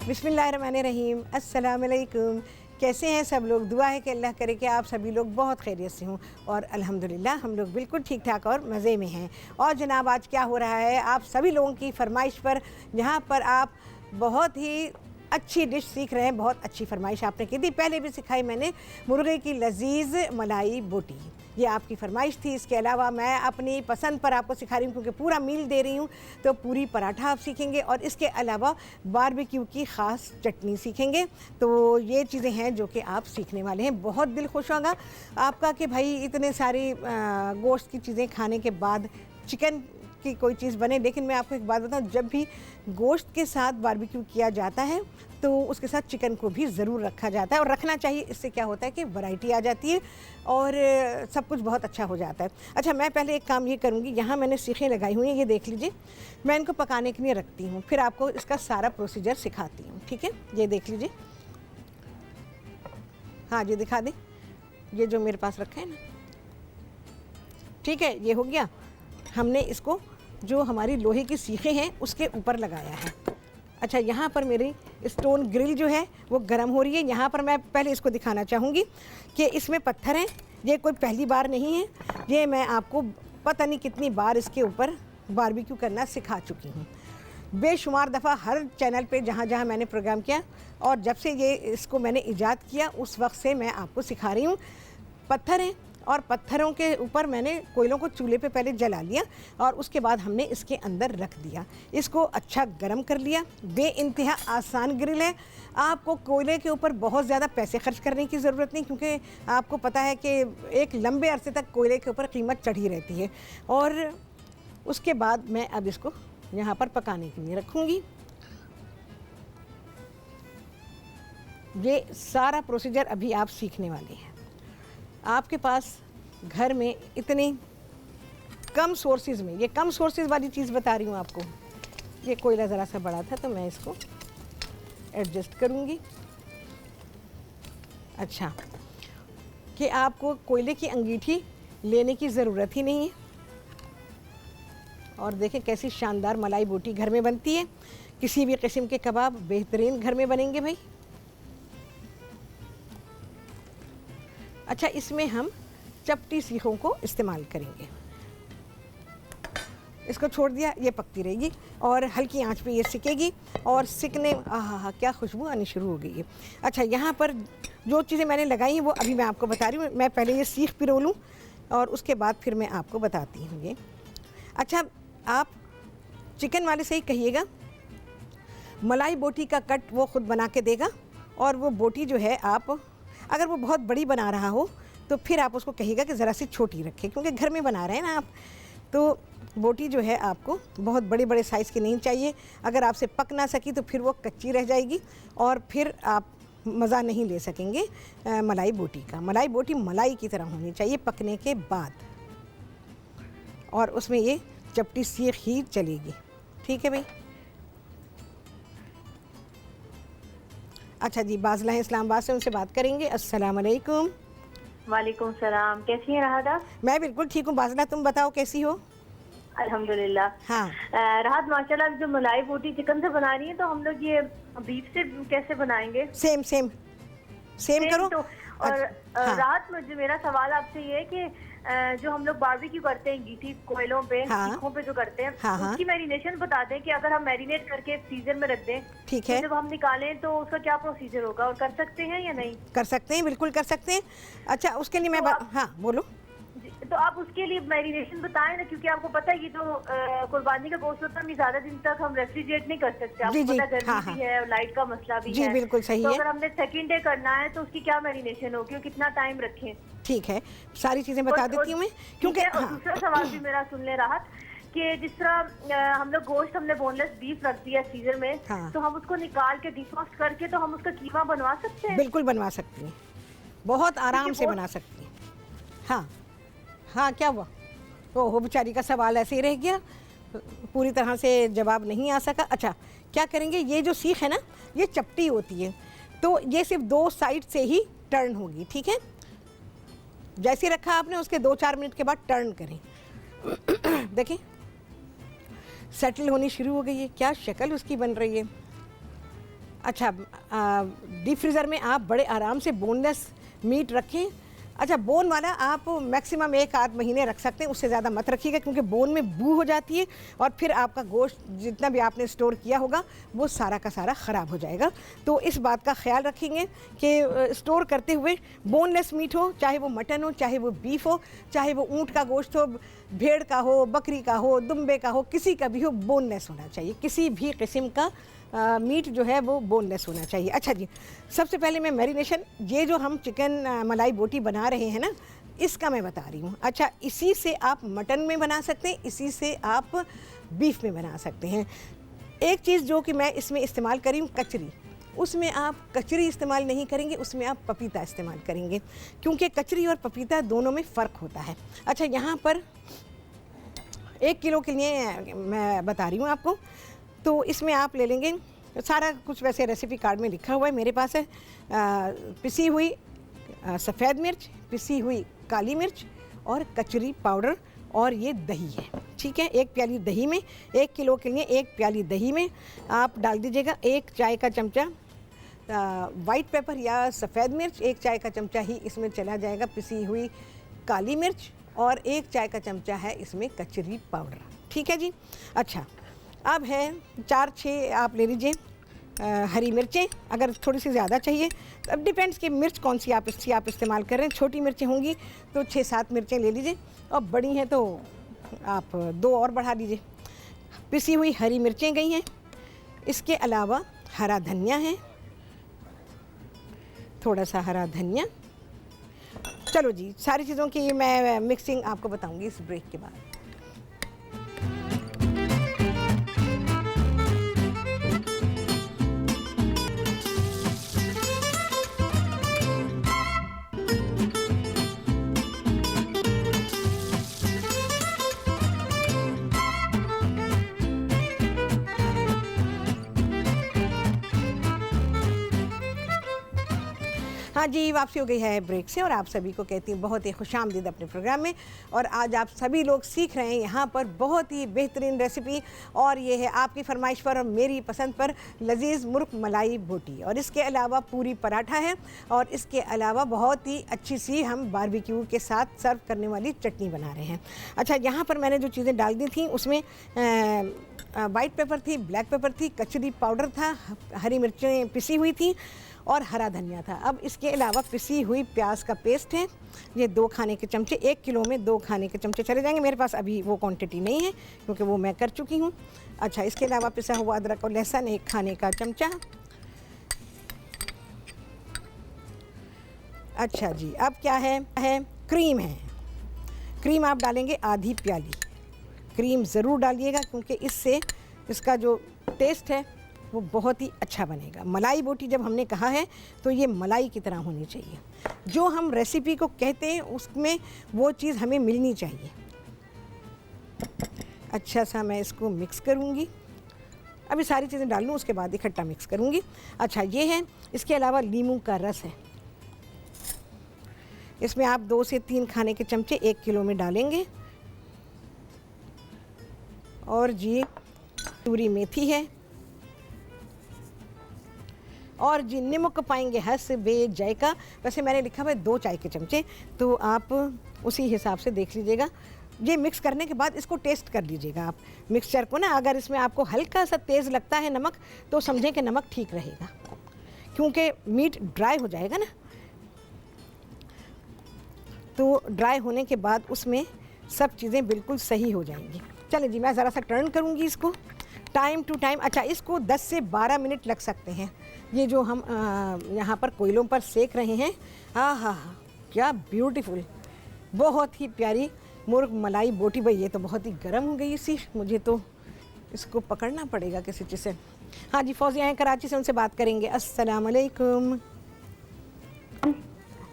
बिस्मिल्लाहिर्रहमानिर्रहीम। अस्सलाम वालेकुम। कैसे हैं सब लोग? दुआ है कि अल्लाह करे कि आप सभी लोग बहुत खैरियत से हों और अल्हम्दुलिल्लाह हम लोग बिल्कुल ठीक ठाक और मज़े में हैं। और जनाब आज क्या हो रहा है, आप सभी लोगों की फरमाइश पर, जहाँ पर आप बहुत ही अच्छी डिश सीख रहे हैं, बहुत अच्छी फरमाइश आपने की थी, पहले भी सिखाई मैंने, मुर्गे की लजीज़ मलाई बोटी। ये आपकी फरमाइश थी। इसके अलावा मैं अपनी पसंद पर आपको सिखा रही हूँ क्योंकि पूरा मील दे रही हूँ, तो पूरी पराठा आप सीखेंगे और इसके अलावा बारबेक्यू की ख़ास चटनी सीखेंगे। तो ये चीज़ें हैं जो कि आप सीखने वाले हैं। बहुत दिल खुश होगा आपका कि भाई इतने सारी गोश्त की चीज़ें खाने के बाद चिकन की कोई चीज़ बने। लेकिन मैं आपको एक बात बताऊं, जब भी गोश्त के साथ बारबेक्यू किया जाता है तो उसके साथ चिकन को भी ज़रूर रखा जाता है और रखना चाहिए। इससे क्या होता है कि वैरायटी आ जाती है और सब कुछ बहुत अच्छा हो जाता है। अच्छा, मैं पहले एक काम ये करूँगी, यहाँ मैंने सीखें लगाई हुई हैं, ये देख लीजिए। मैं इनको पकाने के लिए रखती हूँ, फिर आपको इसका सारा प्रोसीजर सिखाती हूँ, ठीक है? ये देख लीजिए। हाँ जी, दिखा दें, ये जो मेरे पास रखा है ना, ठीक है, ये हो गया। हमने इसको जो हमारी लोहे की सीखें हैं उसके ऊपर लगाया है। अच्छा, यहाँ पर मेरी स्टोन ग्रिल जो है वो गर्म हो रही है। यहाँ पर मैं पहले इसको दिखाना चाहूँगी कि इसमें पत्थर हैं। ये कोई पहली बार नहीं है, ये मैं आपको पता नहीं कितनी बार इसके ऊपर बारबेक्यू करना सिखा चुकी हूँ, बेशुमार दफ़ा हर चैनल पे जहाँ जहाँ मैंने प्रोग्राम किया। और जब से ये इसको मैंने ईजाद किया उस वक्त से मैं आपको सिखा रही हूँ। पत्थर हैं और पत्थरों के ऊपर मैंने कोयलों को चूल्हे पे पहले जला लिया और उसके बाद हमने इसके अंदर रख दिया, इसको अच्छा गरम कर लिया। बेइंतहा आसान ग्रिल है, आपको कोयले के ऊपर बहुत ज़्यादा पैसे खर्च करने की ज़रूरत नहीं, क्योंकि आपको पता है कि एक लंबे अरसे तक कोयले के ऊपर कीमत चढ़ी रहती है। और उसके बाद मैं अब इसको यहाँ पर पकाने के लिए रखूँगी। ये सारा प्रोसीजर अभी आप सीखने वाले हैं। आपके पास घर में इतनी कम सोर्सेज में, ये कम सोर्सेज वाली चीज़ बता रही हूँ आपको। ये कोयला ज़रा सा बड़ा था तो मैं इसको एडजस्ट करूँगी। अच्छा, कि आपको कोयले की अंगीठी लेने की ज़रूरत ही नहीं है। और देखें कैसी शानदार मलाई बोटी घर में बनती है। किसी भी किस्म के कबाब बेहतरीन घर में बनेंगे भाई। अच्छा, इसमें हम चपटी सीखों को इस्तेमाल करेंगे। इसको छोड़ दिया, ये पकती रहेगी और हल्की आंच पे ये सिकेगी और सिकने आहा क्या खुशबू आनी शुरू हो गई है। अच्छा, यहाँ पर जो चीज़ें मैंने लगाई हैं वो अभी मैं आपको बता रही हूँ। मैं पहले ये सीख पिरो लूँ और उसके बाद फिर मैं आपको बताती हूँ ये। अच्छा, आप चिकन वाले से ही कहिएगा, मलाई बोटी का कट वो ख़ुद बना के देगा। और वो बोटी जो है, आप अगर वो बहुत बड़ी बना रहा हो तो फिर आप उसको कहिएगा कि ज़रा सी छोटी रखें, क्योंकि घर में बना रहे हैं ना आप। तो बोटी जो है आपको बहुत बड़े बड़े साइज़ की नहीं चाहिए। अगर आपसे पक ना सकी तो फिर वो कच्ची रह जाएगी और फिर आप मज़ा नहीं ले सकेंगे मलाई बोटी का। मलाई बोटी मलाई की तरह होनी चाहिए पकने के बाद, और उसमें ये चपटी सीख ही चलेगी, ठीक है भाई। अच्छा जी, बाज़ला है इस्लामाबाद से, उनसे बात करेंगे। अस्सलाम वालेकुम। वालेकुम सलाम। कैसी हैं राहत आप? मैं बिल्कुल ठीक हूँ बाज़ला, तुम बताओ कैसी हो? अल्हम्दुलिल्लाह। हाँ राहत माशाल्लाह, जो मलाई बोटी चिकन से बना रही है, तो हम लोग ये बीफ से कैसे बनाएंगे? सेम सेम सेम करो तो और हाँ। राहत, मुझे मेरा सवाल आपसे ये है कि जो हम लोग बारबेक्यू करते हैं गीठी कोयलों पे, हाँ। सीखों पे जो करते हैं, हाँ। उसकी मैरिनेशन बता दें कि अगर हम मैरिनेट करके फ्रीजर में रख दें, ठीक है, तो जब हम निकालें तो उसका क्या प्रोसीजर होगा, और कर सकते हैं या नहीं? कर सकते हैं, बिल्कुल कर सकते हैं। अच्छा, उसके लिए मैं हाँ बोलो। तो आप उसके लिए मैरिनेशन बताएं ना, क्योंकि आपको पता है ये जो कुर्बानी का गोश्त होता है, ज़्यादा दिन तक हम रेफ्रिजरेट नहीं कर सकते। आपको पता है गर्मी भी है और लाइट का मसला भी है। बिल्कुल सही तो है। अगर हमने सेकंड डे करना है तो उसकी क्या मैरिनेशन होगी और कितना टाइम रखें? ठीक है, सारी चीज़ें बता देती हूँ मैं, क्योंकि दूसरा सवाल भी मेरा सुन ले राहत, कि जिस तरह हम लोग गोश्त, हमने बोनलेस बीफ रख दिया फ्रीजर में, तो हम उसको निकाल के डिफॉस्ट करके तो हम उसका कीमा बनवा सकते हैं? बिल्कुल बनवा सकती हैं, बहुत आराम से बना सकती हैं। हाँ हाँ, क्या हुआ? ओहो, बेचारी का सवाल ऐसे ही रह गया, पूरी तरह से जवाब नहीं आ सका। अच्छा, क्या करेंगे, ये जो सीख है ना, ये चपटी होती है, तो ये सिर्फ 2 साइड से ही टर्न होगी, ठीक है? जैसे रखा आपने, उसके 2-4 मिनट के बाद टर्न करें। देखें सेटल होनी शुरू हो गई है, क्या शक्ल उसकी बन रही है। अच्छा, डीप फ्रीज़र में आप बड़े आराम से बोनलेस मीट रखें। अच्छा, बोन वाला आप मैक्सिमम 1-8 महीने रख सकते हैं, उससे ज़्यादा मत रखिएगा क्योंकि बोन में बू हो जाती है और फिर आपका गोश्त जितना भी आपने स्टोर किया होगा वो सारा का सारा ख़राब हो जाएगा। तो इस बात का ख्याल रखेंगे कि स्टोर करते हुए बोनलेस मीट हो, चाहे वो मटन हो, चाहे वो बीफ हो, चाहे वो ऊँट का गोश्त हो, भेड़ का हो, बकरी का हो, दुम्बे का हो, किसी का भी हो, बोनलेस होना चाहिए। किसी भी किस्म का मीट जो है वो बोनलेस होना चाहिए। अच्छा जी, सबसे पहले मैं मैरिनेशन, ये जो हम चिकन मलाई बोटी बना रहे हैं ना, इसका मैं बता रही हूँ। अच्छा, इसी से आप मटन में बना सकते हैं, इसी से आप बीफ में बना सकते हैं। एक चीज़ जो कि मैं इसमें इस्तेमाल करी हूँ, कचरी, उसमें आप कचरी इस्तेमाल नहीं करेंगे, उसमें आप पपीता इस्तेमाल करेंगे क्योंकि कचरी और पपीता दोनों में फ़र्क होता है। अच्छा, यहाँ पर 1 किलो के लिए मैं बता रही हूँ आपको, तो इसमें आप ले लेंगे सारा कुछ, वैसे रेसिपी कार्ड में लिखा हुआ है, मेरे पास है पिसी हुई सफ़ेद मिर्च, पिसी हुई काली मिर्च और कचरी पाउडर, और ये दही है। ठीक है, 1 प्याली दही में, 1 किलो के लिए 1 प्याली दही में आप डाल दीजिएगा 1 चाय का चमचा वाइट पेपर या सफ़ेद मिर्च, 1 चाय का चमचा ही इसमें चला जाएगा पिसी हुई काली मिर्च, और 1 चाय का चमचा है इसमें कचरी पाउडर। ठीक है जी। अच्छा, अब है 4-6 आप ले लीजिए हरी मिर्चें, अगर थोड़ी सी ज़्यादा चाहिए, अब डिपेंड्स कि मिर्च कौन सी आप इस्तेमाल कर रहे हैं। छोटी मिर्चें होंगी तो 6-7 मिर्चें ले लीजिए, और बड़ी हैं तो आप 2 और बढ़ा लीजिए। पिसी हुई हरी मिर्चें गई हैं, इसके अलावा हरा धनिया है, थोड़ा सा हरा धनिया। चलो जी, सारी चीज़ों की मैं मिक्सिंग आपको बताऊंगी इस ब्रेक के बाद। हाँ जी, वापसी हो गई है ब्रेक से, और आप सभी को कहती हूँ बहुत ही खुशामदीद अपने प्रोग्राम में। और आज आप सभी लोग सीख रहे हैं यहाँ पर बहुत ही बेहतरीन रेसिपी, और ये है आपकी फरमाइश पर और मेरी पसंद पर लजीज़ मुर्ग मलाई बोटी, और इसके अलावा पूरी पराठा है, और इसके अलावा बहुत ही अच्छी सी हम बारबेक्यू के साथ सर्व करने वाली चटनी बना रहे हैं। अच्छा, यहाँ पर मैंने जो चीज़ें डाल दी थी उसमें वाइट पेपर थी, ब्लैक पेपर थी, कचरी पाउडर था, हरी मिर्चें पिसी हुई थी और हरा धनिया था। अब इसके अलावा पिसी हुई प्याज का पेस्ट है, ये 2 खाने के चमचे, 1 किलो में 2 खाने के चमचे चले जाएंगे। मेरे पास अभी वो क्वांटिटी नहीं है क्योंकि वो मैं कर चुकी हूँ। अच्छा, इसके अलावा पिसा हुआ अदरक और लहसुन 1 खाने का चमचा। अच्छा जी, अब क्या है क्रीम है। क्रीम आप डालेंगे आधी प्याली, क्रीम ज़रूर डालिएगा क्योंकि इससे इसका जो टेस्ट है वो बहुत ही अच्छा बनेगा। मलाई बोटी जब हमने कहा है तो ये मलाई की तरह होनी चाहिए, जो हम रेसिपी को कहते हैं उसमें वो चीज़ हमें मिलनी चाहिए। अच्छा सा मैं इसको मिक्स करूँगी, अभी सारी चीज़ें डाल लूँ उसके बाद इकट्ठा मिक्स करूँगी। अच्छा, ये है, इसके अलावा नींबू का रस है, इसमें आप 2 से 3 खाने के चमचे 1 किलो में डालेंगे। और जी पूरी मेथी है, और जी नमक पाएंगे हस बे जायका। वैसे मैंने लिखा हुआ है 2 चाय के चमचे, तो आप उसी हिसाब से देख लीजिएगा। ये मिक्स करने के बाद इसको टेस्ट कर लीजिएगा आप मिक्सचर को ना, अगर इसमें आपको हल्का सा तेज़ लगता है नमक तो समझें कि नमक ठीक रहेगा, क्योंकि मीट ड्राई हो जाएगा ना, तो ड्राई होने के बाद उसमें सब चीज़ें बिल्कुल सही हो जाएंगी। चलिए जी, मैं ज़रा सा टर्न करूँगी इसको टाइम टू टाइम। अच्छा, इसको 10 से 12 मिनट लग सकते हैं, ये जो हम यहाँ पर कोयलों पर सेक रहे हैं। हाँ हाँ हाँ, क्या ब्यूटीफुल, बहुत ही प्यारी मुर्ग मलाई बोटी। भाई ये तो बहुत ही गर्म हो गई सी, मुझे तो इसको पकड़ना पड़ेगा किसी चीज़ से। हाँ जी, फौजिया हैं कराची से, उनसे बात करेंगे। अस्सलाम वालेकुम।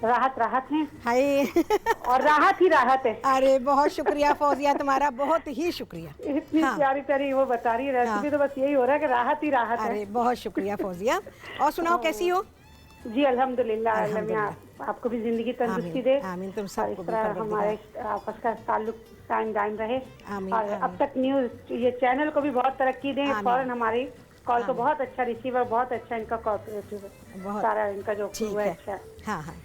राहत है। हाय और राहत ही राहत है। अरे बहुत शुक्रिया फौजिया, तुम्हारा बहुत ही शुक्रिया। इतनी प्यारी प्यारी वो बता रही है रेसिपी, तो बस यही हो रहा है कि राहत ही राहत है। अरे बहुत शुक्रिया फौजिया। और सुनाओ कैसी हो? जी अल्हम्दुलिल्लाह, आपको भी जिंदगी तंदुरुस्ती दे। आमीन, तुम सबको भी हमारे आपस का ताल्लुक कायम दायम रहे। और अब तक न्यूज़ ये चैनल को भी बहुत तरक्की दें, फौरन हमारी कॉल को बहुत अच्छा रिसीवर, बहुत अच्छा इनका कोऑपरेटिव, सारा इनका जो हुआ है अच्छा। हाँ हाँ।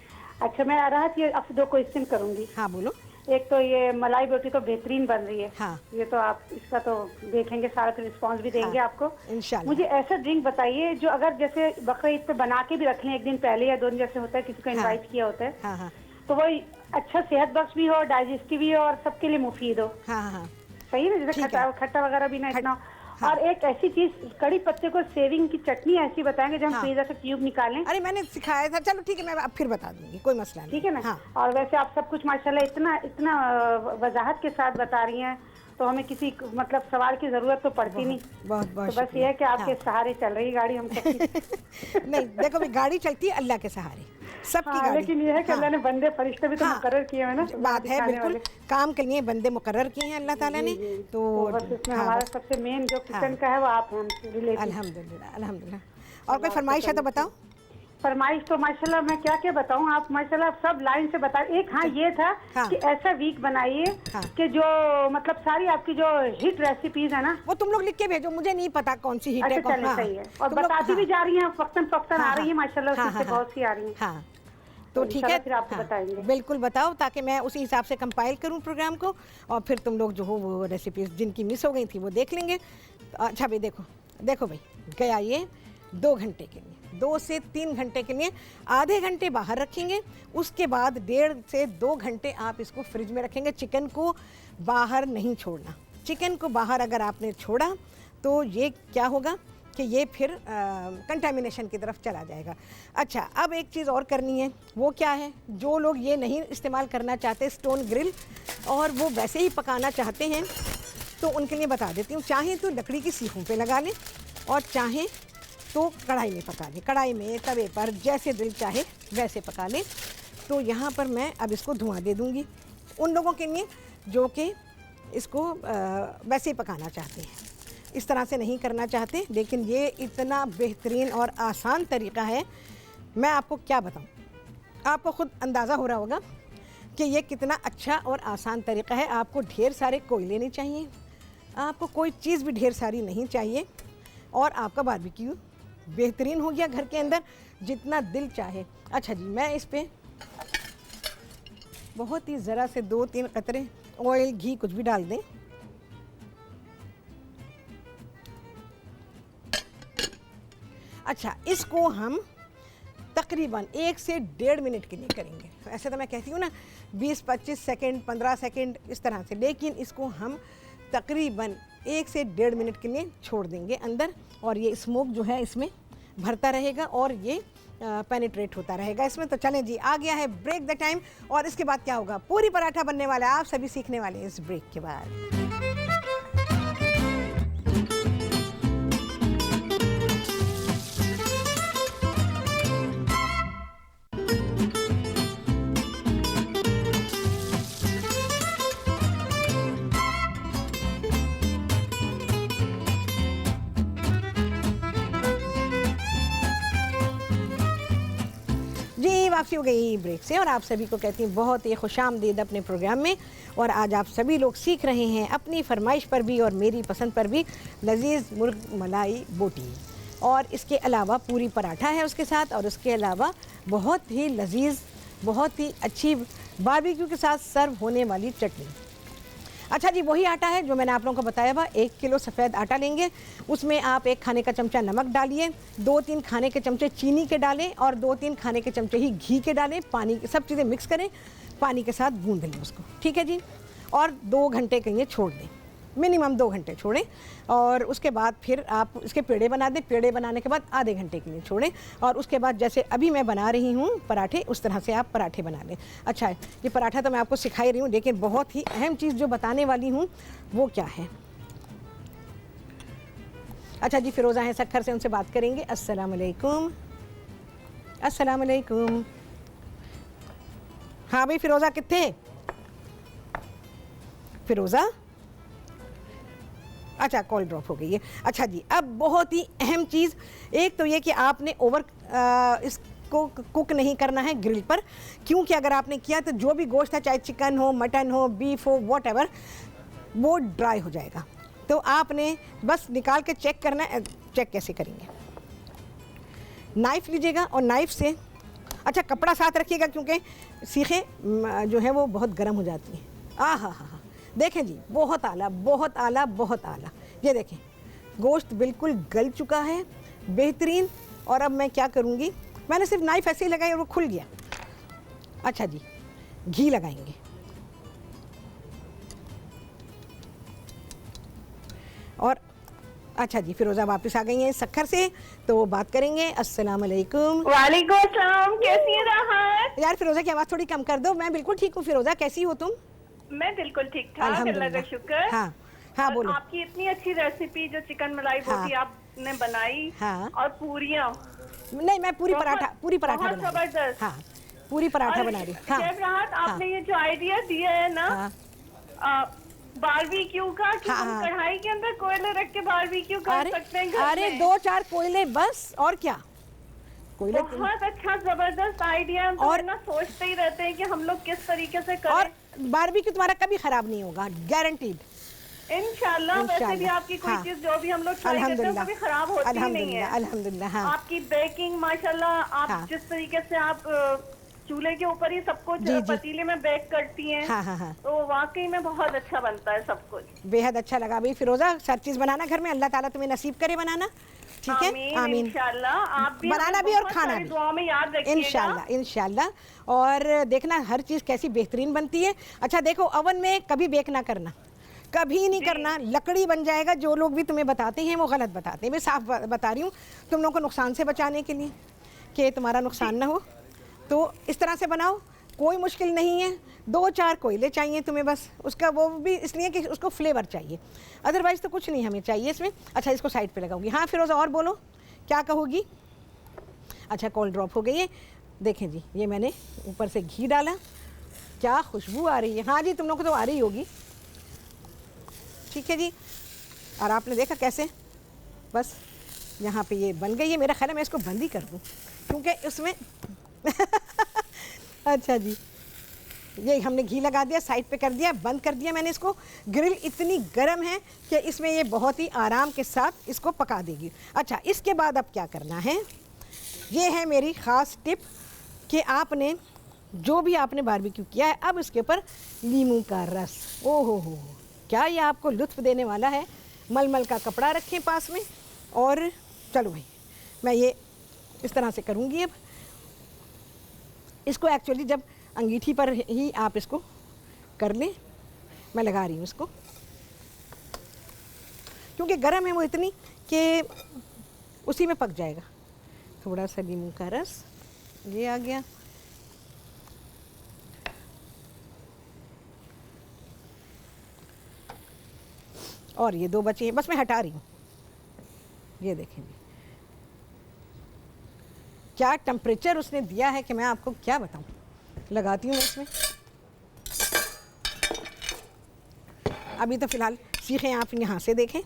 अच्छा, मैं राहत ये आपसे 2 क्वेश्चन करूंगी। हाँ बोलो। एक तो ये मलाई बोटी तो बेहतरीन बन रही है। हाँ। ये तो आप इसका तो देखेंगे, सारा फिर रिस्पॉन्स भी देंगे आपको इंशाल्लाह। मुझे ऐसा ड्रिंक बताइए जो अगर जैसे बकरा ईद पे बना के भी रख लें 1 दिन पहले या 2 दिन, जैसे होता है किसी को इनवाइट किया होता है, हाँ हाँ, तो वो अच्छा सेहत बख्श भी हो, डाइजेस्टिव भी हो और सबके लिए मुफीद हो। हाँ हाँ, सही है ना, जैसे खट्टा वगैरह भी ना इतना। और एक ऐसी चीज, कड़ी पत्ते को सेविंग की चटनी ऐसी बताएंगे जो हम फ्रीजर से क्यूब निकालें। अरे मैंने सिखाया था, चलो ठीक है, मैं अब फिर बता दूंगी, कोई मसला नहीं। ठीक है ना। और वैसे आप सब कुछ माशाल्लाह इतना वजाहत के साथ बता रही हैं, तो हमें किसी मतलब सवाल की जरूरत तो पड़ती नहीं। बहुत बहुत तो बस ये है कि आपके सहारे चल रही गाड़ी हम नहीं देखो भाई, गाड़ी चलती है अल्लाह के सहारे, सबकी गाड़ी। लेकिन ये है कि अल्लाह ने बंदे फरिश्ते भी तो मुकर्रर किए हैं ना। बात है बिल्कुल, काम के लिए बंदे मुकर्रर किए हैं अल्लाह ताला ने। तो बस इसमें हमारा सबसे मेन जो किचन का है वो आप हैं रिलेटेड। अल्हम्दुलिल्लाह अल्हम्दुलिल्लाह। और कोई फरमाइश है तो बताओ। फरमाइश तो माशाल्लाह मैं क्या क्या बताऊं, आप माशाल्लाह सब लाइन से बता। एक ये था कि ऐसा वीक बनाइए कि जो मतलब सारी आपकी जो हिट रेसिपीज है ना, वो तुम लोग लिख के भेजो, मुझे नहीं पता कौन सी हिट है। सही है, और बताती भी जा रही हैं, वक्तन आ रही है माशाल्लाह, उससे बहुत सी आ रही है। तो ठीक है, फिर आपको बताएंगे। बिल्कुल बताओ, ताकि मैं उसी हिसाब से कंपाइल करूं प्रोग्राम को, और फिर तुम लोग जो हो वो रेसिपीज जिनकी मिस हो गई थी वो देख लेंगे। अच्छा भाई देखो भाई, गया ये 2 घंटे के लिए, 2 से 3 घंटे के लिए, आधे घंटे बाहर रखेंगे, उसके बाद 1.5 से 2 घंटे आप इसको फ्रिज में रखेंगे। चिकन को बाहर नहीं छोड़ना। चिकन को बाहर अगर आपने छोड़ा तो ये क्या होगा कि ये फिर कंटामिनेशन की तरफ चला जाएगा। अच्छा, अब एक चीज़ और करनी है, वो क्या है, जो लोग ये नहीं इस्तेमाल करना चाहते स्टोन ग्रिल, और वो वैसे ही पकाना चाहते हैं, तो उनके लिए बता देती हूँ। चाहें तो लकड़ी की सीखों पे लगा लें, और चाहें तो कढ़ाई में पका लें, कढ़ाई में तवे पर जैसे दिल चाहे वैसे पका लें। तो यहाँ पर मैं अब इसको धुआं दे दूँगी उन लोगों के लिए जो कि इसको वैसे ही पकाना चाहते हैं, इस तरह से नहीं करना चाहते। लेकिन ये इतना बेहतरीन और आसान तरीका है, मैं आपको क्या बताऊँ, आपको ख़ुद अंदाज़ा हो रहा होगा कि ये कितना अच्छा और आसान तरीका है। आपको ढेर सारे कोयले नहीं चाहिए, आपको कोई चीज़ भी ढेर सारी नहीं चाहिए, और आपका बारबेक्यू बेहतरीन हो गया घर के अंदर जितना दिल चाहे। अच्छा जी, मैं इस पे बहुत ही ज़रा से 2-3 कतरे ऑयल, घी कुछ भी डाल दें। अच्छा, इसको हम तकरीबन 1 से 1.5 मिनट के लिए करेंगे। ऐसे तो मैं कहती हूँ ना 20-25 सेकंड, 15 सेकंड इस तरह से, लेकिन इसको हम तकरीबन 1 से 1.5 मिनट के लिए छोड़ देंगे अंदर, और ये स्मोक जो है इसमें भरता रहेगा और ये पेनिट्रेट होता रहेगा इसमें। तो चलें जी, आ गया है ब्रेक द टाइम, और इसके बाद क्या होगा, पूरी पराठा बनने वाला है, आप सभी सीखने वाले हैं इस ब्रेक के बाद। वापसी हो गई ब्रेक से, और आप सभी को कहती हूँ बहुत ही खुशामदीद अपने प्रोग्राम में। और आज आप सभी लोग सीख रहे हैं अपनी फरमाइश पर भी और मेरी पसंद पर भी लजीज मुर्ग मलाई बोटी, और इसके अलावा पूरी पराठा है उसके साथ, और उसके अलावा बहुत ही लजीज, बहुत ही अच्छी बारबेक्यू के साथ सर्व होने वाली चटनी। अच्छा जी, वही आटा है जो मैंने आप लोगों को बताया हुआ। 1 किलो सफ़ेद आटा लेंगे, उसमें आप 1 खाने का चमचा नमक डालिए, 2-3 खाने के चमचे चीनी के डालें, और 2-3 खाने के चमचे ही घी के डालें। पानी, सब चीज़ें मिक्स करें, पानी के साथ गूंद लें उसको, ठीक है जी। और 2 घंटे के लिए छोड़ दें, मिनिमम 2 घंटे छोड़ें, और उसके बाद फिर आप इसके पेड़े बना दें। पेड़े बनाने के बाद आधे घंटे के लिए छोड़ें, और उसके बाद जैसे अभी मैं बना रही हूँ पराठे, उस तरह से आप पराठे बना लें। अच्छा, ये पराठा तो मैं आपको सिखाई रही हूँ, लेकिन बहुत ही अहम चीज़ जो बताने वाली हूँ वो क्या है। अच्छा जी, फिरोज़ा हैं सक्खर से, उनसे बात करेंगे। अस्सलाम वालेकुम। अस्सलाम वालेकुम। हाँ भाई, फिरोज़ा कितने? फिरोज़ा, अच्छा कॉल ड्रॉप हो गई है। अच्छा जी, अब बहुत ही अहम चीज़, एक तो ये कि आपने ओवर इसको कुक नहीं करना है ग्रिल पर, क्योंकि अगर आपने किया तो जो भी गोश्त है, चाहे चिकन हो, मटन हो, बीफ हो, व्हाटएवर, वो ड्राई हो जाएगा। तो आपने बस निकाल के चेक करना है, चेक कैसे करेंगे। नाइफ़ लीजिएगा और नाइफ़ से, अच्छा कपड़ा साथ रखिएगा क्योंकि सीखें जो है वो बहुत गर्म हो जाती हैं। हाँ हाँ हाँ, देखें जी, बहुत आला, बहुत आला, बहुत आला। ये देखें गोश्त बिल्कुल गल चुका है, बेहतरीन। और अब मैं क्या करूँगी, मैंने सिर्फ नाइफ़ ऐसे ही लगाई और वो खुल गया। अच्छा जी, घी लगाएंगे और अच्छा जी, फिरोज़ा वापस आ गई हैं सक्खर से, तो वो बात करेंगे। अस्सलाम वालेकुम। वालेकुम अस्सलाम, कैसी है राहत? यार फिरोज़ा की आवाज़ थोड़ी कम कर दो। मैं बिल्कुल ठीक हूँ फिरोज़ा, कैसी हो तुम? मैं बिल्कुल ठीक ठाक, अल्लाह का शुक्र। हाँ हाँ बोलो। आपकी इतनी अच्छी रेसिपी जो चिकन मलाई बोटी आपने बनाई, और पूरियाँ, नहीं मैं पूरी पराठा बना रही। जबरदस्त। हाँ पूरी पराठा बना रही। शेफ राहत, आपने ये जो आइडिया दिया है ना बारबेक्यू का, कि हम कढ़ाई के अंदर कोयले रख के बारबेक्यू कर सकते हैं घर में। अरे 2-4 कोयले बस, और क्या। कोयले बहुत अच्छा जबरदस्त आइडिया है। और ना सोचते ही रहते हैं कि हम लोग किस तरीके से करें। और बारबेक्यू तुम्हारा कभी खराब नहीं होगा, गारंटीड। इंशाल्लाह। वैसे भी आपकी कोई चीज जो भी हम लोग ट्राई करते हैं कभी खराब होती नहीं है। अल्हम्दुलिल्लाह। हाँ। आपकी बेकिंग माशाल्लाह, आप जिस तरीके से आप चूल्हे के ऊपर ही सब कुछ पतीले में बेक करती हैं, तो वाकई में बहुत अच्छा बनता है सब कुछ। बेहद अच्छा लगा भाई फिरोजा, हर चीज बनाना घर में, अल्लाह ताला तुम्हें नसीब करे बनाना। ठीक है, आमीन इंशाल्लाह। आप भी बनाना भी और खाना भी दुआ में याद रखिएगा इंशाल्लाह इंशाल्लाह। और देखना हर चीज कैसी बेहतरीन बनती है। अच्छा देखो, ओवन में कभी बेक ना करना, कभी नहीं करना, लकड़ी बन जाएगा। जो लोग भी तुम्हें बताते हैं वो गलत बताते हैं। मैं साफ बता रही हूँ तुम लोगों को नुकसान से बचाने के लिए, कि तुम्हारा नुकसान ना हो, तो इस तरह से बनाओ। कोई मुश्किल नहीं है, 2-4 कोयले चाहिए तुम्हें बस। उसका वो भी इसलिए कि उसको फ्लेवर चाहिए, अदरवाइज़ तो कुछ नहीं हमें चाहिए इसमें। अच्छा इसको साइड पे लगाऊंगी। हाँ फिरोज़ा और बोलो, क्या कहोगी? अच्छा कॉल ड्रॉप हो गई है। देखें जी, ये मैंने ऊपर से घी डाला, क्या खुशबू आ रही है। हाँ जी, तुम लोग को तो आ रही होगी। ठीक है जी, और आपने देखा कैसे बस यहाँ पे ये बन गई है। मेरा ख्याल है मैं इसको बंद ही कर दूँ क्योंकि इसमें अच्छा जी, ये हमने घी लगा दिया, साइड पे कर दिया, बंद कर दिया मैंने इसको। ग्रिल इतनी गर्म है कि इसमें ये बहुत ही आराम के साथ इसको पका देगी। अच्छा इसके बाद अब क्या करना है, ये है मेरी ख़ास टिप कि आपने जो भी आपने बारबेक्यू किया है, अब इसके ऊपर नींबू का रस, ओहो हो, क्या ये आपको लुत्फ़ देने वाला है। मलमल का कपड़ा रखें पास में, और चलो भाई मैं ये इस तरह से करूँगी। अब इसको एक्चुअली जब अंगीठी पर ही आप इसको कर लें, मैं लगा रही हूँ इसको क्योंकि गर्म है वो इतनी कि उसी में पक जाएगा। थोड़ा सा नींबू का रस ये आ गया, और ये 2 बचे हैं, बस मैं हटा रही हूँ। ये देखें जी क्या टेम्परेचर उसने दिया है कि मैं आपको क्या बताऊँ। लगाती हूँ इसमें, अभी तो फ़िलहाल सीखें आप यहाँ से देखें,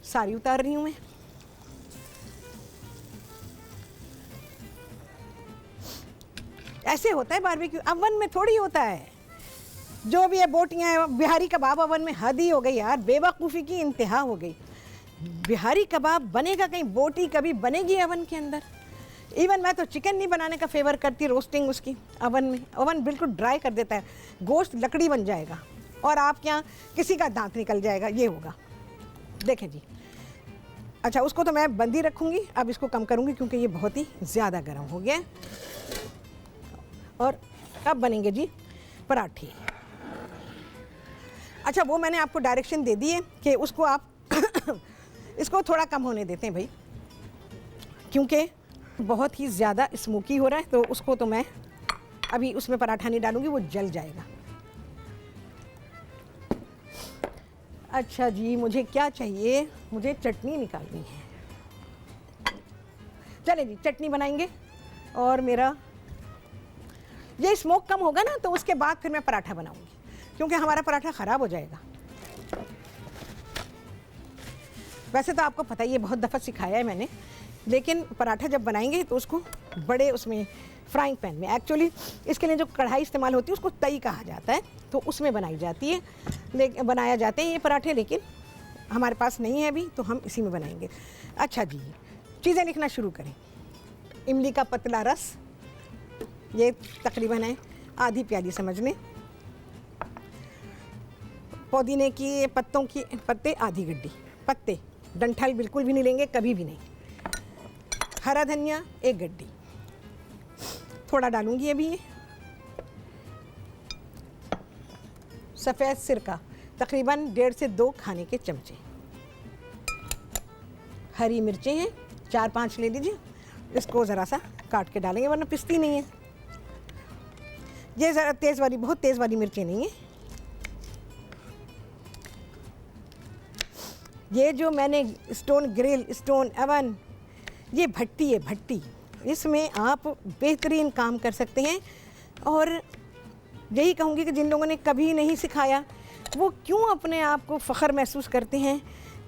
सारी उतार रही हूँ मैं। ऐसे होता है बारबेक्यू, अवन में थोड़ी होता है। जो भी है बोटियाँ, बिहारी कबाब अवन में, हद ही हो गई यार, बेवकूफ़ी की इंतहा हो गई। बिहारी कबाब बनेगा कहीं, बोटी कभी बनेगी अवन के अंदर। इवन मैं तो चिकन नहीं बनाने का फेवर करती, रोस्टिंग उसकी अवन में। अवन बिल्कुल ड्राई कर देता है, गोश्त लकड़ी बन जाएगा और आपके यहाँ किसी का दांत निकल जाएगा, ये होगा। देखें जी, अच्छा उसको तो मैं बंद ही रखूँगी, अब इसको कम करूँगी क्योंकि ये बहुत ही ज़्यादा गर्म हो गया है। और अब बनेंगे जी पराठे। अच्छा वो मैंने आपको डायरेक्शन दे दी है कि उसको आप इसको थोड़ा कम होने देते हैं भाई, क्योंकि बहुत ही ज़्यादा स्मोकी हो रहा है, तो उसको तो मैं अभी उसमें पराठा नहीं डालूंगी, वो जल जाएगा। अच्छा जी, मुझे क्या चाहिए, मुझे चटनी निकालनी है। चले जी चटनी बनाएंगे, और मेरा ये स्मोक कम होगा ना तो उसके बाद फिर मैं पराठा बनाऊंगी, क्योंकि हमारा पराठा ख़राब हो जाएगा। वैसे तो आपको पता ही है, बहुत दफ़ा सिखाया है मैंने, लेकिन पराठा जब बनाएंगे तो उसको बड़े उसमें फ्राइंग पैन में, एक्चुअली इसके लिए जो कढ़ाई इस्तेमाल होती है उसको तई कहा जाता है, तो उसमें बनाई जाती है, बनाया जाते हैं ये पराठे। लेकिन हमारे पास नहीं है अभी, तो हम इसी में बनाएंगे। अच्छा जी, चीज़ें लिखना शुरू करें। इमली का पतला रस, ये तकरीबन है आधी प्याली समझ लें। पुदीने की पत्ते आधी गड्डी, पत्ते डंठल बिल्कुल भी नहीं लेंगे, कभी भी नहीं। हरा धनिया 1 गड्डी, थोड़ा डालूंगी अभी ये। सफ़ेद सिरका तकरीबन 1.5 से 2 खाने के चमचे। हरी मिर्चें हैं 4-5 ले लीजिए, इसको ज़रा सा काट के डालेंगे वरना पिसती नहीं है। ये ज़रा तेज़ वाली, बहुत तेज़ वाली मिर्चें नहीं है। ये जो मैंने स्टोन ग्रिल, स्टोन ओवन, ये भट्टी है, भट्टी, इसमें आप बेहतरीन काम कर सकते हैं। और यही कहूँगी कि जिन लोगों ने कभी नहीं सिखाया वो क्यों अपने आप को फ़ख्र महसूस करते हैं।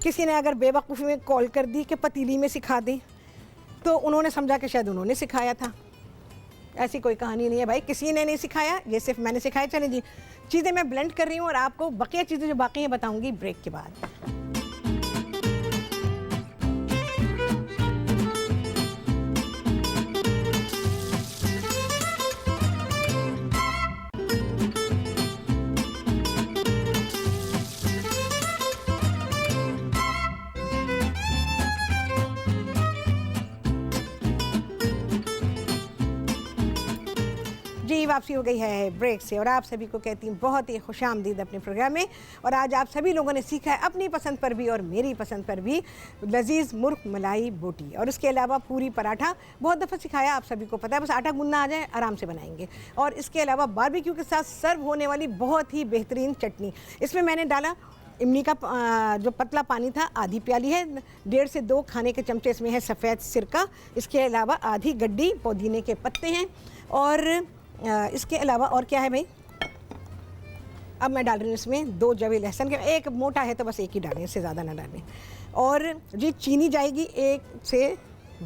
किसी ने अगर बेवकूफ़ी में कॉल कर दी कि पतीली में सिखा दें, तो उन्होंने समझा कि शायद उन्होंने सिखाया था। ऐसी कोई कहानी नहीं है भाई, किसी ने नहीं सिखाया, ये सिर्फ मैंने सिखाया। चलें जी, चीज़ें मैं ब्लेंड कर रही हूँ और आपको बकिया चीज़ें जो बाकी हैं बताऊँगी ब्रेक के बाद। वापसी हो गई है ब्रेक से और आप सभी को कहती हूँ बहुत ही खुशामदीद अपने प्रोग्राम में। और आज आप सभी लोगों ने सीखा है अपनी पसंद पर भी और मेरी पसंद पर भी लजीज मुर्ग मलाई बोटी, और इसके अलावा पूरी पराठा बहुत दफ़ा सिखाया, आप सभी को पता है, बस आटा गूंदना आ जाए आराम से बनाएंगे। और इसके अलावा बारबेक्यू के साथ सर्व होने वाली बहुत ही बेहतरीन चटनी। इसमें मैंने डाला इमली का जो पतला पानी था, आधी प्याली है, 1.5 से 2 खाने के चमचे इसमें है सफ़ेद सिरका, इसके अलावा आधी गड्डी पुदीने के पत्ते हैं, और इसके अलावा और क्या है भाई, अब मैं डाल रही हूँ इसमें 2 जवे लहसुन के, एक मोटा है तो बस एक ही डालें, इससे ज़्यादा ना डालें। और जी चीनी जाएगी 1 से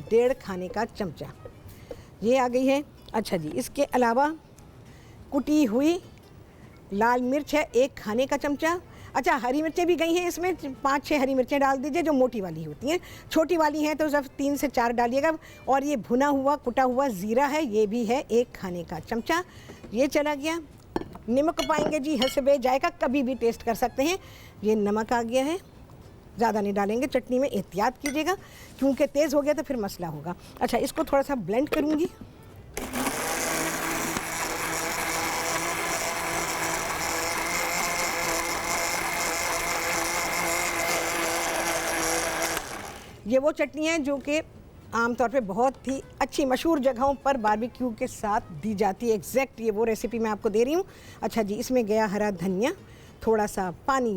1.5 खाने का चमचा, ये आ गई है। अच्छा जी, इसके अलावा कुटी हुई लाल मिर्च है 1 खाने का चमचा। अच्छा, हरी मिर्चें भी गई हैं इसमें, 5-6 हरी मिर्चें डाल दीजिए जो मोटी वाली होती हैं, छोटी वाली हैं तो सिर्फ 3 से 4 डालिएगा। और ये भुना हुआ कुटा हुआ ज़ीरा है, ये भी है 1 खाने का चमचा, ये चला गया। नमक पाएंगे जी हस्बे जायका, कभी भी टेस्ट कर सकते हैं, ये नमक आ गया है, ज़्यादा नहीं डालेंगे, चटनी में एहतियात कीजिएगा क्योंकि तेज़ हो गया तो फिर मसला होगा। अच्छा, इसको थोड़ा सा ब्लेंड करूँगी। ये वो चटनी है जो कि आमतौर पे बहुत ही अच्छी मशहूर जगहों पर बारबेक्यू के साथ दी जाती है। एग्जैक्ट ये वो रेसिपी मैं आपको दे रही हूँ। अच्छा जी, इसमें गया हरा धनिया, थोड़ा सा पानी,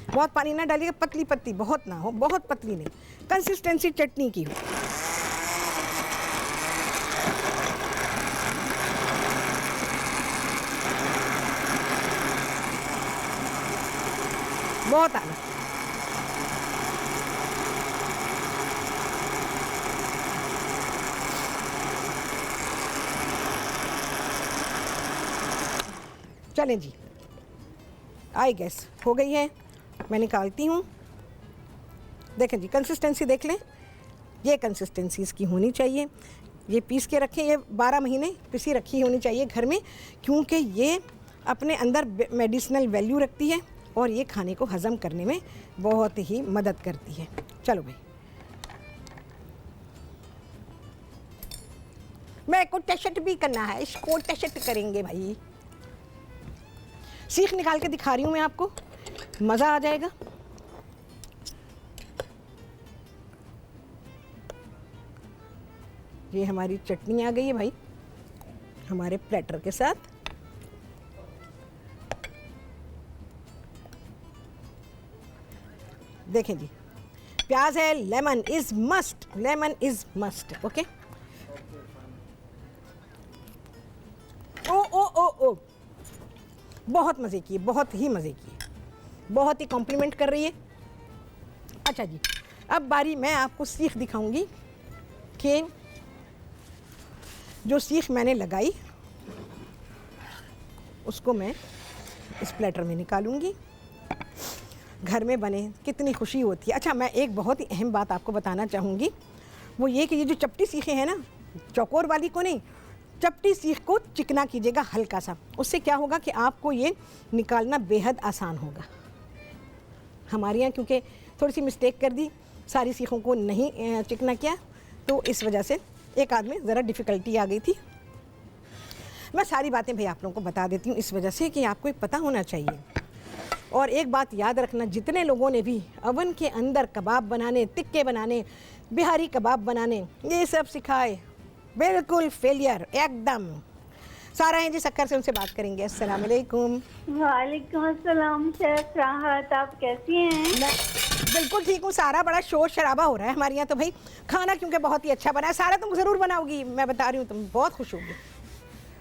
बहुत पानी ना डालिएगा, पतली पतली बहुत ना हो, बहुत पतली नहीं, कंसिस्टेंसी चटनी की हो। बहुत आना। चलें जी, आई गैस हो गई है, मैं निकालती हूँ। देखें जी, कंसिस्टेंसी देख लें, ये कंसिस्टेंसी इसकी होनी चाहिए। ये पीस के रखें, ये 12 महीने पिसी रखी होनी चाहिए घर में, क्योंकि ये अपने अंदर मेडिसिनल वैल्यू रखती है और ये खाने को हज़म करने में बहुत ही मदद करती है। चलो भाई, मैं को टेस्ट भी करना है, इसको टेस्ट करेंगे भाई। सीख निकाल के दिखा रही हूँ मैं आपको, मज़ा आ जाएगा। ये हमारी चटनी आ गई है भाई हमारे प्लेटर के साथ। देखें जी, प्याज है, lemon is must, lemon is must. Okay, ओ ओ ओ ओ, बहुत मज़े की, बहुत ही मज़े की, बहुत ही कॉम्प्लीमेंट कर रही है। अच्छा जी, अब बारी मैं आपको सीख दिखाऊंगी कि जो सीख मैंने लगाई उसको मैं इस प्लेटर में निकालूंगी। घर में बने कितनी खुशी होती है। अच्छा, मैं एक बहुत ही अहम बात आपको बताना चाहूँगी, वो ये कि ये जो चपटी सीखें हैं ना, चौकोर वाली को नहीं, चपटी सीख को चिकना कीजिएगा हल्का सा। उससे क्या होगा कि आपको ये निकालना बेहद आसान होगा। हमारे यहाँ क्योंकि थोड़ी सी मिस्टेक कर दी, सारी सीखों को नहीं चिकना किया, तो इस वजह से एक आध में ज़रा डिफ़िकल्टी आ गई थी। मैं सारी बातें भाई आप लोगों को बता देती हूँ इस वजह से कि आपको पता होना चाहिए। और एक बात याद रखना, जितने लोगों ने भी अवन के अंदर कबाब बनाने, टिक्के बनाने, बिहारी कबाब बनाने, ये सब सिखाए, बिल्कुल फेलियर एकदम। सारा हैं जी सक्कर से, उनसे बात करेंगे। अस्सलाम वालेकुम। वालेकुम अस्सलाम शेफ राहत, आप कैसी हैं? मैं बिल्कुल ठीक हूँ। सारा बड़ा शोर शराबा हो रहा है हमारे यहाँ तो भाई, खाना क्योंकि बहुत ही अच्छा बना है। सारा तुम ज़रूर बनाओगी, मैं बता रही हूँ, तुम बहुत खुश होगी।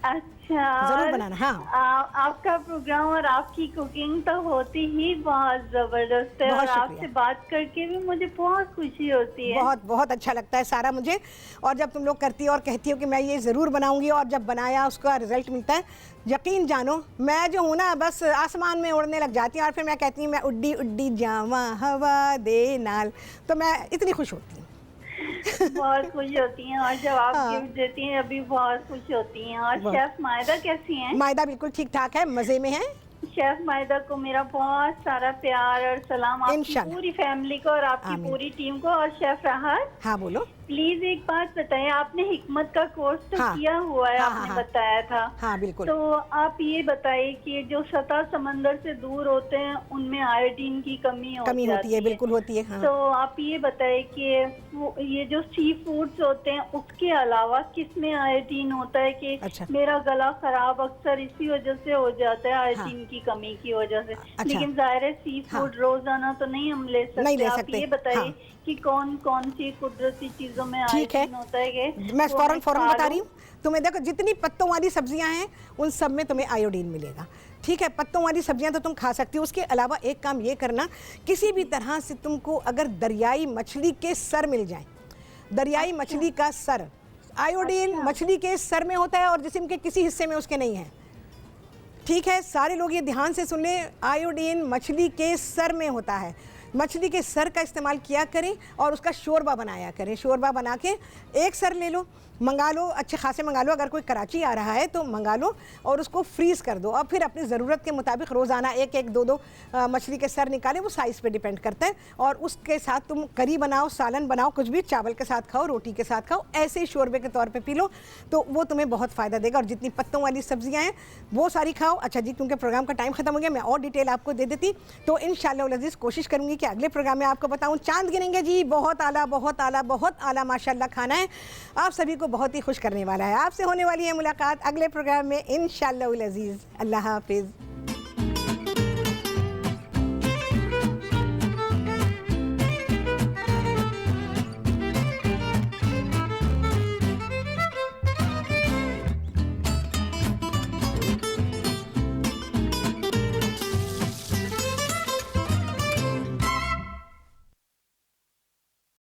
अच्छा, जरूर बनाना। हाँ, आपका प्रोग्राम और आपकी कुकिंग तो होती ही बहुत जबरदस्त है, और आपसे बात करके भी मुझे बहुत खुशी होती है। बहुत बहुत अच्छा लगता है सारा मुझे। और जब तुम लोग करती हो और कहती हो कि मैं ये ज़रूर बनाऊंगी, और जब बनाया उसका रिजल्ट मिलता है, यकीन जानो मैं जो हूँ ना, बस आसमान में उड़ने लग जाती हूँ। और फिर मैं कहती हूँ मैं उड्डी उड्डी जावा हवा दे नाल, तो मैं इतनी खुश होती हूँ। बहुत खुश होती हैं, और जब आप गिफ्ट देती हैं अभी बहुत खुश होती हैं। और शेफ मायदा कैसी हैं? मायदा बिल्कुल ठीक ठाक है, मज़े में है। शेफ मायदा को मेरा बहुत सारा प्यार और सलाम, आपकी पूरी फैमिली को और आपकी पूरी टीम को। और शेफ राहत, हाँ बोलो। प्लीज एक बात बताएं, आपने हिकमत का कोर्स तो किया हुआ है, आपने बताया था। हाँ बिल्कुल। तो आप ये बताइए कि जो सतह समंदर से दूर होते हैं उनमें आयोडीन की कमी होती है। बिल्कुल होती है। हाँ। तो आप ये बताइए कि ये जो सी फूड्स होते हैं उसके अलावा किसमें आयोडीन होता है कि मेरा गला खराब अक्सर इसी वजह से हो जाता है, आयोडीन की कमी की वजह से। लेकिन जाहिर है सी फूड रोजाना तो नहीं हम ले सकते। आप ये बताइए कि कौन कौन सी कुदरती चीजों में आयोडीन होता है कि मैं फौरन बता रही हूँ तुम्हें। देखो, जितनी पत्तों वाली सब्जियां हैं उन सब में तुम्हें आयोडीन मिलेगा। ठीक है, पत्तों वाली सब्जियां तो तुम खा सकती हो। उसके अलावा एक काम ये करना, किसी भी तरह से तुमको अगर दरियाई मछली के सर मिल जाए, दरियाई मछली का सर, आयोडीन मछली के सर में होता है और जिस्म के किसी हिस्से में उसके नहीं है। ठीक है, सारे लोग ये ध्यान से सुन लें, आयोडीन मछली के सर में होता है। मछली के सर का इस्तेमाल किया करें और उसका शोरबा बनाया करें। शोरबा बना के एक सर ले लो, मंगा लो, अच्छे खासे मंगा लो। अगर कोई कराची आ रहा है तो मंगा लो और उसको फ्रीज़ कर दो। और फिर अपनी ज़रूरत के मुताबिक रोज़ाना एक एक दो मछली के सर निकालें, वो साइज़ पे डिपेंड करता है। और उसके साथ तुम करी बनाओ, सालन बनाओ, कुछ भी, चावल के साथ खाओ, रोटी के साथ खाओ, ऐसे ही शोरबे के तौर पर पी लो, तो वो तुम्हें बहुत फ़ायदा देगा। और जितनी पत्तों वाली सब्जियाँ हैं वो सारी खाओ। अच्छा जी, क्योंकि प्रोग्राम का टाइम ख़त्म हो गया, मैं और डिटेल आपको दे देती तो इंशाअल्लाह अज़ीज़ कोशिश करूँगी कि अगले प्रोग्राम में आपको बताऊँ। चांद गिनेंगे जी, बहुत आला बहुत आला बहुत आला माशाल्लाह खाना है, आप सभी को बहुत ही खुश करने वाला है। आपसे होने वाली है मुलाकात अगले प्रोग्राम में इंशाअल्लाह अज़ीज़। अल्लाह हाफ़िज़।